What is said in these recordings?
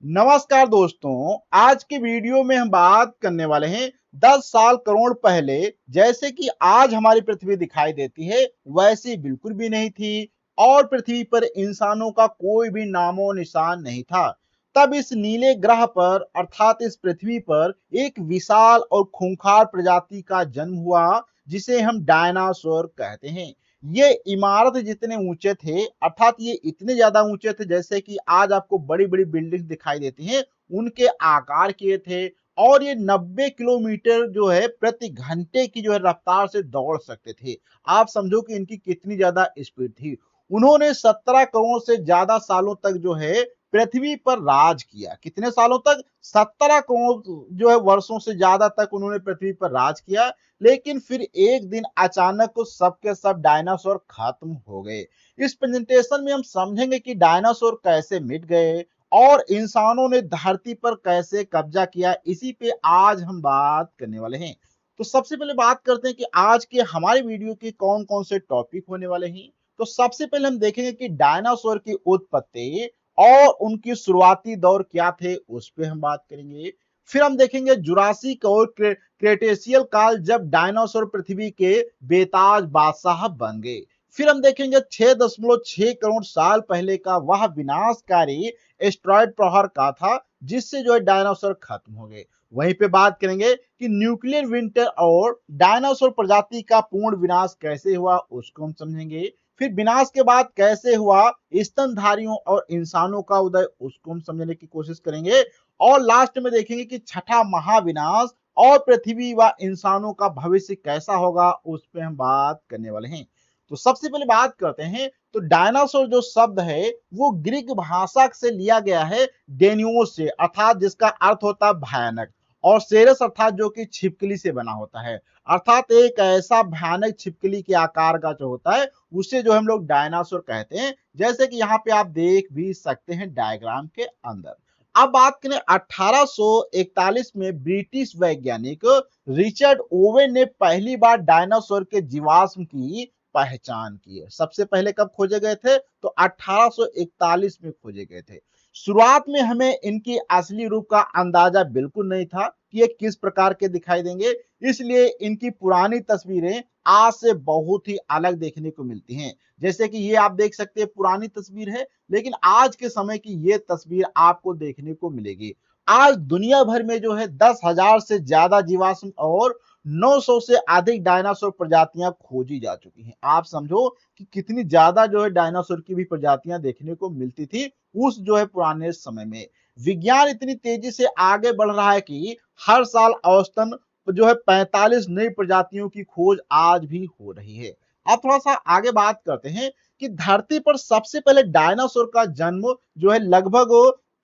नमस्कार दोस्तों, आज की वीडियो में हम बात करने वाले हैं 10 साल करोड़ पहले जैसे कि आज हमारी पृथ्वी दिखाई देती है वैसी बिल्कुल भी नहीं थी और पृथ्वी पर इंसानों का कोई भी नामो निशान नहीं था। तब इस नीले ग्रह पर अर्थात इस पृथ्वी पर एक विशाल और खूंखार प्रजाति का जन्म हुआ जिसे हम डायनासोर कहते हैं। ये इमारत जितने ऊंचे थे अर्थात ये इतने ज्यादा ऊंचे थे जैसे कि आज आपको बड़ी बड़ी बिल्डिंग दिखाई देती हैं उनके आकार के थे और ये 90 किलोमीटर जो है प्रति घंटे की जो है रफ्तार से दौड़ सकते थे। आप समझो कि इनकी कितनी ज्यादा स्पीड थी। उन्होंने 17 करोड़ से ज्यादा सालों तक जो है पृथ्वी पर राज किया। कितने सालों तक? 17 करोड़ जो है वर्षों से ज्यादा तक उन्होंने पृथ्वी पर राज किया। लेकिन फिर एक दिन अचानक को सब के सब डायनासोर खत्म हो गए। इस प्रेजेंटेशन में हम समझेंगे कि डायनासोर कैसे मिट गए और इंसानों ने धरती पर कैसे कब्जा किया, इसी पे आज हम बात करने वाले हैं। तो सबसे पहले बात करते हैं कि आज के हमारे वीडियो के कौन कौन से टॉपिक होने वाले हैं। तो सबसे पहले हम देखेंगे कि डायनासोर की उत्पत्ति और उनकी शुरुआती दौर क्या थे, उस पर हम बात करेंगे। फिर हम देखेंगे जुरासिक और क्रेटेशियल काल जब डायनासोर पृथ्वी के बेताज बादशाह बन गए। फिर हम देखेंगे 6.6 करोड़ साल पहले का वह विनाशकारी एस्ट्रॉयड प्रहार का था जिससे जो है डायनासोर खत्म हो गए। वहीं पे बात करेंगे कि न्यूक्लियर विंटर और डायनासोर प्रजाति का पूर्ण विनाश कैसे हुआ, उसको हम समझेंगे। फिर विनाश के बाद कैसे हुआ स्तनधारियों और इंसानों का उदय, उसको हम समझने की कोशिश करेंगे। और लास्ट में देखेंगे कि छठा महाविनाश और पृथ्वी व इंसानों का भविष्य कैसा होगा, उस पर हम बात करने वाले हैं। तो सबसे पहले बात करते हैं। तो डायनासोर जो शब्द है वो ग्रीक भाषा से लिया गया है डेनियोस से, अर्थात जिसका अर्थ होता है भयानक, और सेरस अर्थात जो कि छिपकली से बना होता है। अर्थात एक ऐसा भयानक छिपकली के आकार का जो होता है उसे जो हम लोग डायनासोर कहते हैं, जैसे कि यहाँ पे आप देख भी सकते हैं डायग्राम के अंदर। अब बात करें 1841 में ब्रिटिश वैज्ञानिक रिचर्ड ओवेन ने पहली बार डायनासोर के जीवाश्म की पहचान की है। सबसे पहले कब खोजे गए थे? तो 1841 में खोजे गए थे। शुरुआत में हमें इनकी असली रूप का अंदाजा बिल्कुल नहीं था कि ये किस प्रकार के दिखाई देंगे, इसलिए इनकी पुरानी तस्वीरें आज से बहुत ही अलग देखने को मिलती हैं। जैसे कि ये आप देख सकते हैं पुरानी तस्वीर है, लेकिन आज के समय की ये तस्वीर आपको देखने को मिलेगी। आज दुनिया भर में जो है 10,000 से ज्यादा जीवाश्म और 900 से अधिक डायनासोर प्रजातियां खोजी जा चुकी हैं। आप समझो कि कितनी ज्यादा जो है डायनासोर की भी प्रजातियां देखने को मिलती थी उस जो है पुराने समय में। विज्ञान इतनी तेजी से आगे बढ़ रहा है कि हर साल औसतन जो है 45 नई प्रजातियों की खोज आज भी हो रही है। अब थोड़ा सा आगे बात करते हैं कि धरती पर सबसे पहले डायनासोर का जन्म जो है लगभग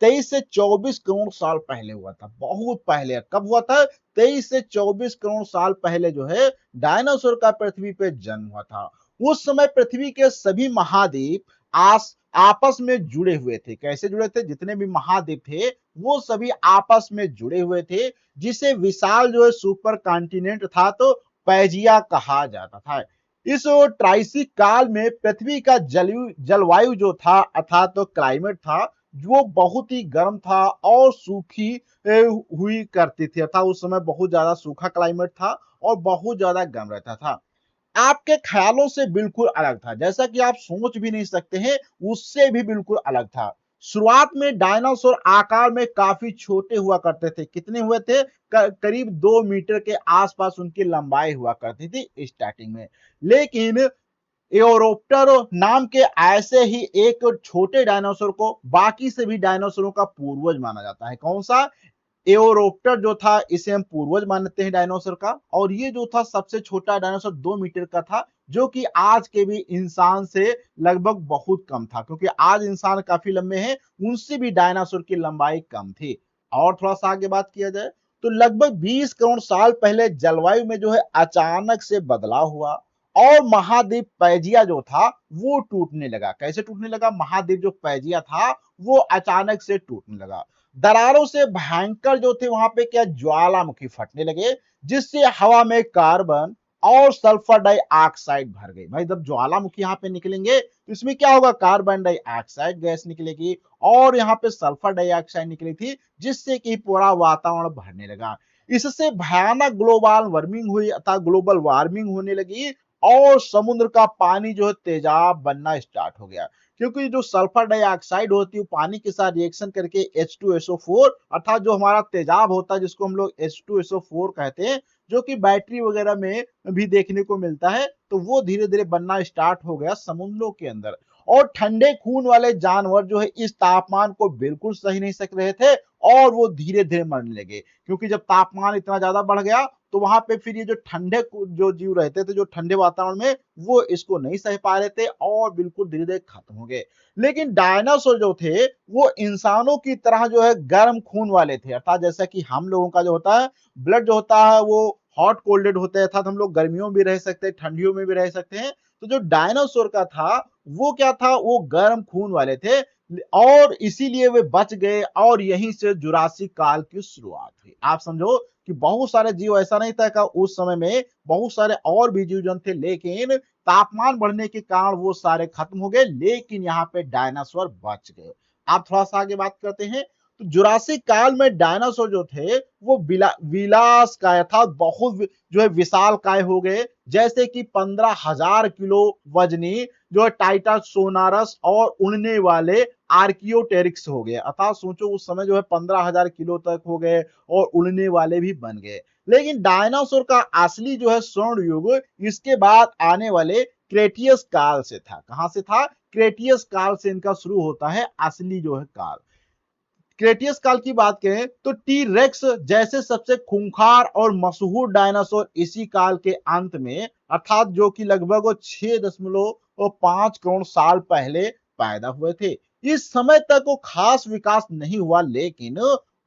23 से 24 करोड़ साल पहले हुआ था। बहुत पहले कब हुआ था? 23 से 24 करोड़ साल पहले जो है डायनासोर का पृथ्वी पे जन्म हुआ था। उस समय पृथ्वी के सभी महाद्वीप आपस में जुड़े हुए थे। कैसे जुड़े थे? जितने भी महाद्वीप थे वो सभी आपस में जुड़े हुए थे, जिसे विशाल जो है सुपर कॉन्टिनेंट था तो पैजिया कहा जाता था। इस ट्राइसिक काल में पृथ्वी का जलवायु जो था अर्थात तो क्लाइमेट था वो बहुत ही गर्म था और सूखी हुई करती थी, अर्थात उस समय बहुत ज्यादा सूखा क्लाइमेट था और बहुत ज्यादा गर्म रहता था। आपके ख्यालों से बिल्कुल अलग था, जैसा कि आप सोच भी नहीं सकते हैं, उससे भी बिल्कुल अलग था। शुरुआत में डायनासोर आकार में काफी छोटे हुआ करते थे। कितने हुए थे? करीब 2 मीटर के आसपास उनकी लंबाई हुआ करती थी स्टार्टिंग में। लेकिन एओरोप्टर नाम के ऐसे ही एक छोटे डायनासोर को बाकी से भी डायनासोरों का पूर्वज माना जाता है। कौन सा? एओरोप्टर जो था इसे हम पूर्वज मानते हैं डायनासोर का। और ये जो था सबसे छोटा डायनासोर 2 मीटर का था, जो कि आज के भी इंसान से लगभग बहुत कम था, क्योंकि आज इंसान काफी लंबे हैं, उनसे भी डायनासोर की लंबाई कम थी। और थोड़ा सा आगे बात किया जाए तो लगभग 20 करोड़ साल पहले जलवायु में जो है अचानक से बदलाव हुआ और महाद्वीप पैजिया जो था वो टूटने लगा। कैसे टूटने लगा? महाद्वीप जो पैजिया था वो अचानक से टूटने लगा। दरारों से भयंकर जो थे वहां पे क्या ज्वालामुखी फटने लगे, जिससे हवा में कार्बन और सल्फर डाइऑक्साइड भर गई। भाई जब ज्वालामुखी यहाँ पे निकलेंगे तो इसमें क्या होगा, कार्बन डाइऑक्साइड गैस निकलेगी और यहाँ पे सल्फर डाइऑक्साइड निकली थी, जिससे कि पूरा वातावरण भरने लगा। इससे भयानक ग्लोबल वार्मिंग हुई अर्थात ग्लोबल वार्मिंग होने लगी और समुद्र का पानी जो है तेजाब बनना स्टार्ट हो गया, क्योंकि जो सल्फर डाइऑक्साइड होती है पानी के साथ रिएक्शन करके H2SO4 अर्थात जो हमारा तेजाब होता है जिसको हम लोग H2SO4 कहते हैं, जो कि बैटरी वगैरह में भी देखने को मिलता है, तो वो धीरे धीरे बनना स्टार्ट हो गया समुद्रों के अंदर। और ठंडे खून वाले जानवर जो है इस तापमान को बिल्कुल सही नहीं सक रहे थे और वो धीरे धीरे मरने लगे, क्योंकि जब तापमान इतना ज्यादा बढ़ गया तो वहां पे फिर ये जो ठंडे जो जीव रहते थे जो ठंडे वातावरण में, वो इसको नहीं सह पा रहे थे और बिल्कुल धीरे धीरे खत्म हो गए। लेकिन डायनासोर जो थे वो इंसानों की तरह जो है गर्म खून वाले थे, अर्थात जैसा कि हम लोगों का जो होता है ब्लड जो होता है वो हॉट कोल्डेड होता है, अर्थात हम लोग गर्मियों में भी रह सकते हैं ठंडियों में भी रह सकते हैं। तो जो डायनासोर का था वो क्या था, वो गर्म खून वाले थे और इसीलिए वे बच गए और यहीं से जुरासिक काल की शुरुआत हुई। आप समझो कि बहुत सारे जीव, ऐसा नहीं था कि उस समय में बहुत सारे और भी जीव जंतु थे, लेकिन तापमान बढ़ने के कारण वो सारे खत्म हो गए, लेकिन यहाँ पे डायनासोर बच गए। आप थोड़ा सा आगे बात करते हैं। तो जुरासिक काल में डायनासोर जो थे वो विलास काय था, बहुत जो है विशाल काय हो गए, जैसे कि 15,000 किलो वजनी जो है टाइटासोनारस और उड़ने वाले आर्कियोटेरिक्स हो गए। अर्थात सोचो उस समय जो है 15,000 किलो तक हो गए और उड़ने वाले भी बन गए। लेकिन डायनासोर का असली जो है स्वर्ण युग इसके बाद आने वाले क्रेटियस काल से था। कहां से था, क्रेटियस काल से इनका शुरू होता है असली जो है काल। क्रेटियस काल की बात करें तो टी रेक्स जैसे सबसे खूंखार और मशहूर डायनासोर इसी काल के अंत में अर्थात जो कि लगभग 6.5 करोड़ साल पहले पैदा हुए थे। इस समय तक वो खास विकास नहीं हुआ, लेकिन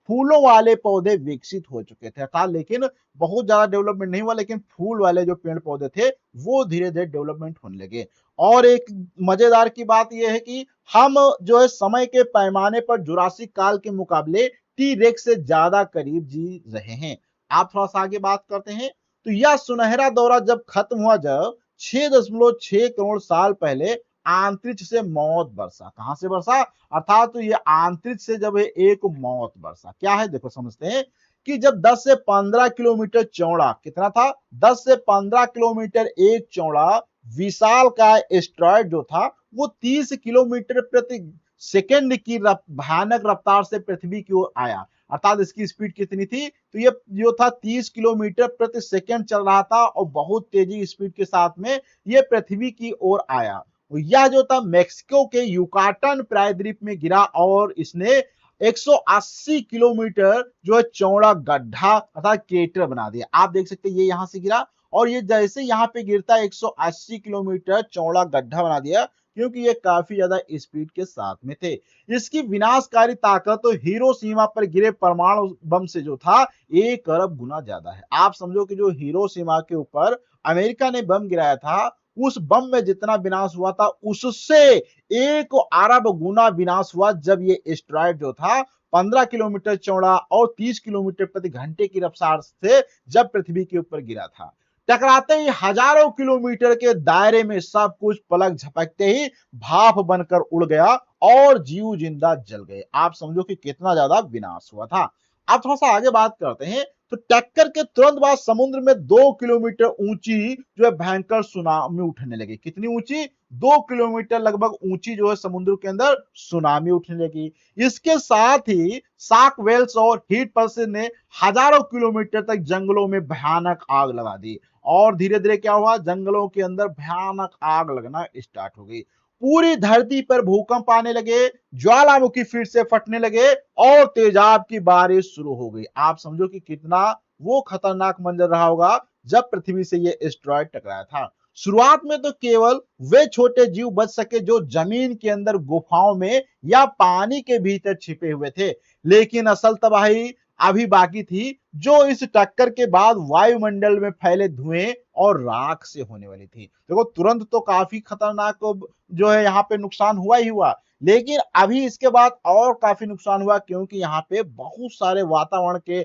फूलों वाले पौधे विकसित हो चुके थे अर्थात, लेकिन बहुत ज्यादा डेवलपमेंट नहीं हुआ, लेकिन फूल वाले जो पेड़ पौधे थे वो धीरे धीरे डेवलपमेंट होने लगे। और एक मजेदार की बात यह है कि हम जो है समय के पैमाने पर जुरासिक काल के मुकाबले टी रेक्स से ज्यादा करीब जी रहे हैं। आप थोड़ा सा आगे बात करते हैं। तो यह सुनहरा दौरा जब खत्म हुआ, जब 6.6 करोड़ साल पहले अंतरिक्ष से मौत बरसा। कहां से बरसा, अर्थात तो ये अंतरिक्ष से जब एक मौत बरसा। क्या है देखो समझते हैं कि जब 10 से 15 किलोमीटर चौड़ा, कितना था, 10 से 15 किलोमीटर एक चौड़ा विशाल का एस्ट्रॉयड जो था वो 30 किलोमीटर प्रति सेकंड की भयानक रफ्तार से पृथ्वी की ओर आया। अर्थात इसकी स्पीड कितनी थी, तो ये जो था 30 किलोमीटर प्रति सेकंड चल रहा था और बहुत तेजी स्पीड के साथ में ये पृथ्वी की ओर आया। यह जो था मेक्सिको के युकाटन प्रायद्वीप में गिरा और इसने 180 किलोमीटर जो है चौड़ा गड्ढा अर्थात क्रेटर बना दिया। आप देख सकते हैं ये यहां से गिरा और ये जैसे यहाँ पे गिरता है 180 किलोमीटर चौड़ा गड्ढा बना दिया, क्योंकि ये काफी ज्यादा स्पीड के साथ में थे। इसकी विनाशकारी ताकत तो हिरोशिमा पर गिरे परमाणु बम से जो था 1 अरब गुना ज्यादा है। आप समझो कि जो हिरोशिमा के ऊपर अमेरिका ने बम गिराया था, उस बम में जितना विनाश हुआ था उससे 1 अरब गुना विनाश हुआ जब ये एस्ट्रॉयड जो था 15 किलोमीटर चौड़ा और 30 किलोमीटर प्रति घंटे की रफ्तार से जब पृथ्वी के ऊपर गिरा था। टकराते ही हजारों किलोमीटर के दायरे में सब कुछ पलक झपकते ही भाप बनकर उड़ गया और जीव जिंदा जल गए। आप समझो कि कितना ज्यादा विनाश हुआ था। आप थोड़ा सा आगे बात करते हैं। तो टक्कर के तुरंत बाद समुद्र में 2 किलोमीटर ऊंची जो है भयंकर सुनामी उठने लगी। कितनी ऊंची, 2 किलोमीटर लगभग ऊंची जो है समुद्र के अंदर सुनामी उठने लगी। इसके साथ ही शार्क वेल्स और हीट पल्सेस ने हजारों किलोमीटर तक जंगलों में भयानक आग लगा दी और धीरे धीरे क्या हुआ, जंगलों के अंदर भयानक आग लगना स्टार्ट हो गई। पूरी धरती पर भूकंप आने लगे, ज्वालामुखी फिर से फटने लगे और तेजाब की बारिश शुरू हो गई। आप समझो कि कितना वो खतरनाक मंजर रहा होगा जब पृथ्वी से ये एस्ट्रॉयड टकराया था। शुरुआत में तो केवल वे छोटे जीव बच सके जो जमीन के अंदर गुफाओं में या पानी के भीतर छिपे हुए थे, लेकिन असल तबाही अभी बाकी थी, जो इस टक्कर के बाद वायुमंडल में फैले धुएं और राख से होने वाली थी। देखो तुरंत तो काफी खतरनाक जो है यहाँ पे नुकसान हुआ ही हुआ, लेकिन अभी इसके बाद और काफी नुकसान हुआ, क्योंकि यहाँ पे बहुत सारे वातावरण के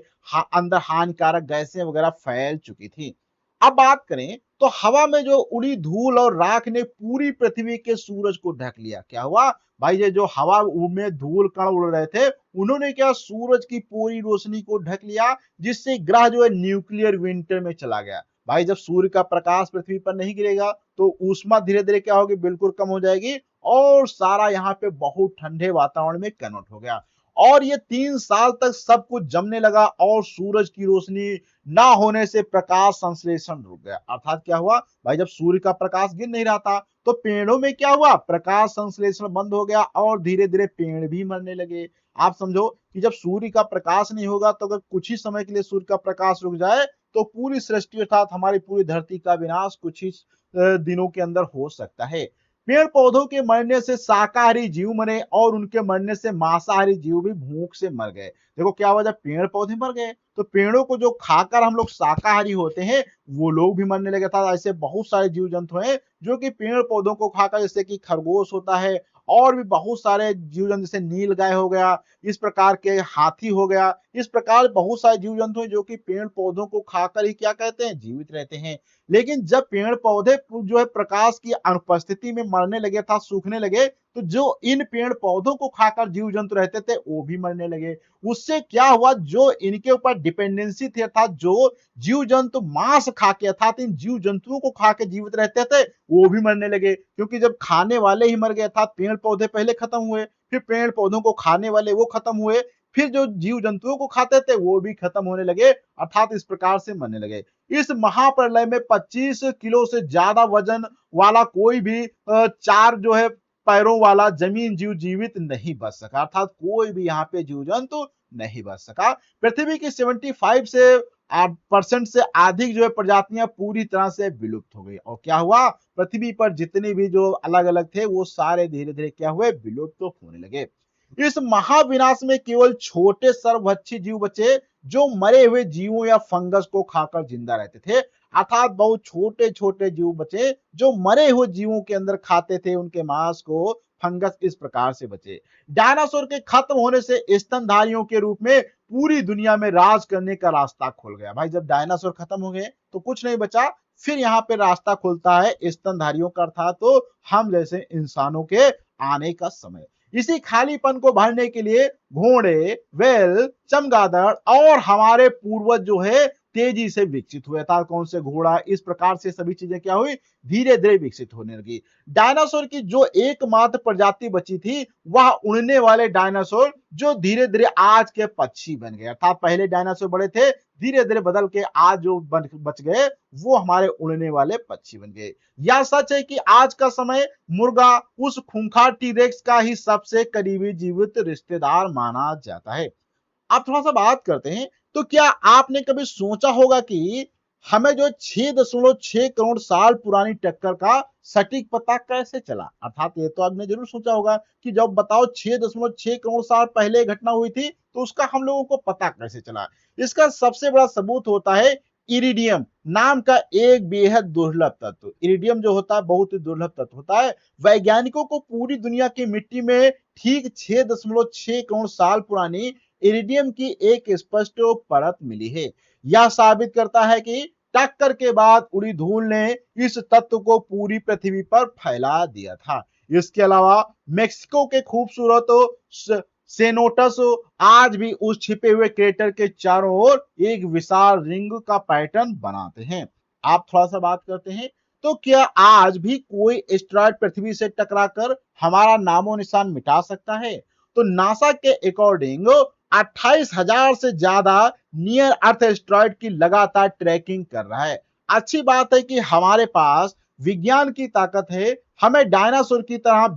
अंदर हानिकारक गैसें वगैरह फैल चुकी थी। अब बात करें तो हवा में जो उड़ी धूल और राख ने पूरी पृथ्वी के सूरज को ढक लिया। क्या हुआ भाई, ये जो हवा में धूल कण उड़ रहे थे, उन्होंने क्या सूरज की पूरी रोशनी को ढक लिया, जिससे ग्रह जो है न्यूक्लियर विंटर में चला गया। भाई जब सूर्य का प्रकाश पृथ्वी पर नहीं गिरेगा तो ऊष्मा धीरे धीरे क्या होगी, बिल्कुल कम हो जाएगी और सारा यहाँ पे बहुत ठंडे वातावरण में कन्वर्ट हो गया। और ये 3 साल तक सब कुछ जमने लगा और सूरज की रोशनी ना होने से प्रकाश संश्लेषण रुक गया। अर्थात क्या हुआ भाई, जब सूर्य का प्रकाश गिर नहीं रहा था तो पेड़ों में क्या हुआ, प्रकाश संश्लेषण बंद हो गया और धीरे धीरे पेड़ भी मरने लगे। आप समझो कि जब सूर्य का प्रकाश नहीं होगा तो अगर कुछ ही समय के लिए सूर्य का प्रकाश रुक जाए तो पूरी सृष्टि अर्थात हमारी पूरी धरती का विनाश कुछ ही दिनों के अंदर हो सकता है। पेड़ पौधों के मरने से शाकाहारी जीव मरे और उनके मरने से मांसाहारी जीव भी भूख से मर गए। देखो क्या हुआ, जब पेड़ पौधे मर गए तो पेड़ों को जो खाकर हम लोग शाकाहारी होते हैं वो लोग भी मरने लगे था। ऐसे बहुत सारे जीव जंतु हैं जो कि पेड़ पौधों को खाकर, जैसे कि खरगोश होता है और भी बहुत सारे जीव जंतु, जैसे नील गाय हो गया, इस प्रकार के हाथी हो गया, इस प्रकार बहुत सारे जीव जंतु हैं जो कि पेड़ पौधों को खाकर ही क्या कहते हैं, जीवित रहते हैं। लेकिन जब पेड़ पौधे जो है प्रकाश की अनुपस्थिति में मरने लगे था, सूखने लगे, तो जो इन पेड़ पौधों को खाकर जीव जंतु रहते थे वो भी मरने लगे। उससे क्या हुआ, जो इनके ऊपर डिपेंडेंसी थी अर्थात जो जीव जंतु मांस खा के अर्थात इन जीव जंतुओं को खा के जीवित रहते थे वो भी मरने लगे, क्योंकि जब खाने वाले ही मर गए अर्थात पेड़ पौधे पहले खत्म हुए, फिर पेड़ पौधों को खाने वाले वो खत्म हुए, फिर जो जीव जंतुओं को खाते थे वो भी खत्म होने लगे, अर्थात इस प्रकार से मरने लगे। इस महाप्रलय में 25 किलो से ज्यादा वजन वाला कोई भी चार जो है पैरों वाला जमीन जीव जीवित नहीं बच सका, अर्थात कोई भी यहाँ पे जीव जंतु नहीं बच सका। पृथ्वी की 75 से 8% से अधिक जो है प्रजातियां पूरी तरह से विलुप्त हो गई। और क्या हुआ, पृथ्वी पर जितने भी जो अलग अलग थे वो सारे धीरे धीरे क्या हुए, विलुप्त तो होने लगे। इस महाविनाश में केवल छोटे सर्वभक्षी जीव बचे जो मरे हुए जीवों या फंगस को खाकर जिंदा रहते थे, अर्थात बहुत छोटे छोटे जीव बचे जो मरे हुए जीवों के अंदर खाते थे उनके मांस को, फंगस इस प्रकार से बचे। डायनासोर के खत्म होने से स्तनधारियों के रूप में पूरी दुनिया में राज करने का रास्ता खुल गया। भाई जब डायनासोर खत्म हो गए तो कुछ नहीं बचा, फिर यहाँ पे रास्ता खुलता है स्तनधारियों का, अर्थात तो हम जैसे इंसानों के आने का समय। इसी खालीपन को भरने के लिए घोड़े, बैल, चमगादड़ और हमारे पूर्वज जो है तेजी से विकसित हुए था। कौन से, घोड़ा, इस प्रकार से सभी चीजें क्या हुई, धीरे धीरे विकसित होने लगी। डायनासोर की जो एकमात्र प्रजाति बची थी वह उड़ने वाले डायनासोर जो धीरे धीरे आज के पक्षी बन गए, अर्थात पहले डायनासोर बड़े थे, धीरे धीरे बदल के आज जो बच गए वो हमारे उड़ने वाले पक्षी बन गए। यह सच है कि आज का समय मुर्गा उस खूंखार टीरेक्स का ही सबसे करीबी जीवित रिश्तेदार माना जाता है। अब थोड़ा सा बात करते हैं, तो क्या आपने कभी सोचा होगा कि हमें जो 6.6 करोड़ साल पुरानी टक्कर का सटीक पता कैसे चला, अर्थात ये तो आपने जरूर सोचा होगा कि जब बताओ 6.6 करोड़ साल पहले घटना हुई थी तो उसका हम लोगों को पता कैसे चला। इसका सबसे बड़ा सबूत होता है इरिडियम नाम का एक बेहद दुर्लभ तत्व। इरिडियम जो होता है बहुत ही दुर्लभ तत्व होता है। वैज्ञानिकों को पूरी दुनिया की मिट्टी में ठीक 6.6 करोड़ साल पुरानी इरिडियम की एक स्पष्ट परत मिली है। यह साबित करता है कि टक्कर के बाद उड़ी धूल ने इस तत्व को पूरी पृथ्वी पर फैला दिया था। इसके अलावा मेक्सिको के खूबसूरत सेनोटस आज भी उस छिपे हुए क्रेटर के चारों ओर एक विशाल रिंग का पैटर्न बनाते हैं। आप थोड़ा सा बात करते हैं, तो क्या आज भी कोई एस्टेरॉयड पृथ्वी से टकराकर हमारा नामो निशान मिटा सकता है? तो नासा के अकॉर्डिंग 28,000 से ज्यादा नियर अर्थ एस्टेरॉयड की लगातार ट्रैकिंग कर रहा है। अच्छी बात है कि हमारे पास विज्ञान की ताकत है, हमें डायनासोर की तरह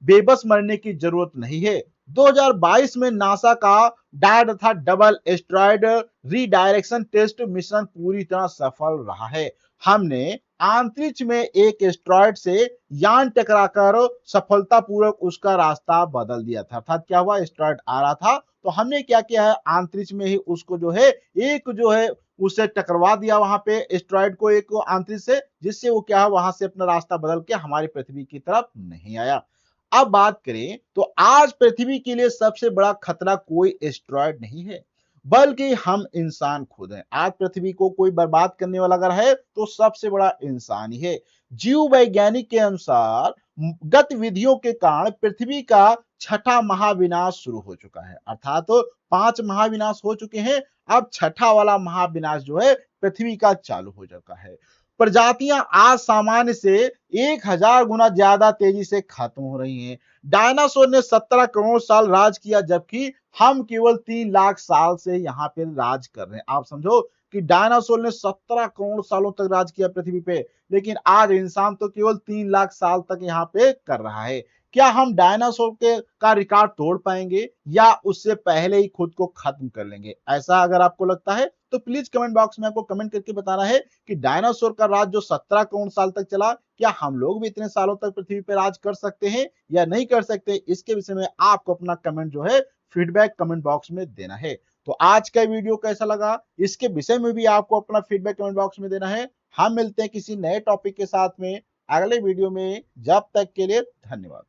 बेबस मरने की जरूरत नहीं है। 2022 में नासा का डायड था double asteroid redirection test mission पूरी तरह सफल रहा है। हमने अंतरिक्ष में एक एस्टेरॉयड से यान टकराकर सफलतापूर्वक उसका रास्ता बदल दिया था। अर्थात क्या हुआ, एस्टेरॉयड आ रहा था तो हमने क्या किया है, अंतरिक्ष में ही उसको जो है एक जो है उससे टकरवा दिया वहां पे एस्टेरॉयड को एक अंतरिक्ष से, जिससे वो क्या है वहां से अपना रास्ता बदल के हमारी पृथ्वी की तरफ नहीं आया। अब बात करें तो आज पृथ्वी के लिए सबसे बड़ा खतरा कोई एस्टेरॉयड नहीं है, बल्कि हम इंसान खुद हैं। आज पृथ्वी को कोई बर्बाद करने वाला अगर है तो सबसे बड़ा इंसान ही है। जीव वैज्ञानिक के अनुसार गतिविधियों के कारण पृथ्वी का छठा महाविनाश शुरू हो चुका है, अर्थात तो 5 महाविनाश हो चुके हैं, अब छठा वाला महाविनाश जो है पृथ्वी का चालू हो चुका है। प्रजातियां आज सामान्य से 1000 गुना ज्यादा तेजी से खत्म हो रही हैं। डायनासोर ने 17 करोड़ साल राज किया, जबकि हम केवल 3 लाख साल से यहाँ पे राज कर रहे हैं। आप समझो कि डायनासोर ने 17 करोड़ सालों तक राज किया पृथ्वी पे, लेकिन आज इंसान तो केवल 3 लाख साल तक यहाँ पे कर रहा है। क्या हम डायनासोर के का रिकॉर्ड तोड़ पाएंगे या उससे पहले ही खुद को खत्म कर लेंगे? ऐसा अगर आपको लगता है तो प्लीज कमेंट बॉक्स में आपको कमेंट करके बताना है कि डायनासोर का राज जो 17 करोड़ साल तक चला, क्या हम लोग भी इतने सालों तक पृथ्वी पर राज कर सकते हैं या नहीं कर सकते? इसके विषय में आपको अपना कमेंट जो है फीडबैक कमेंट बॉक्स में देना है। तो आज का वीडियो कैसा लगा इसके विषय में भी आपको अपना फीडबैक कमेंट बॉक्स में देना है। हम मिलते हैं किसी नए टॉपिक के साथ में अगले वीडियो में। जब तक के लिए धन्यवाद।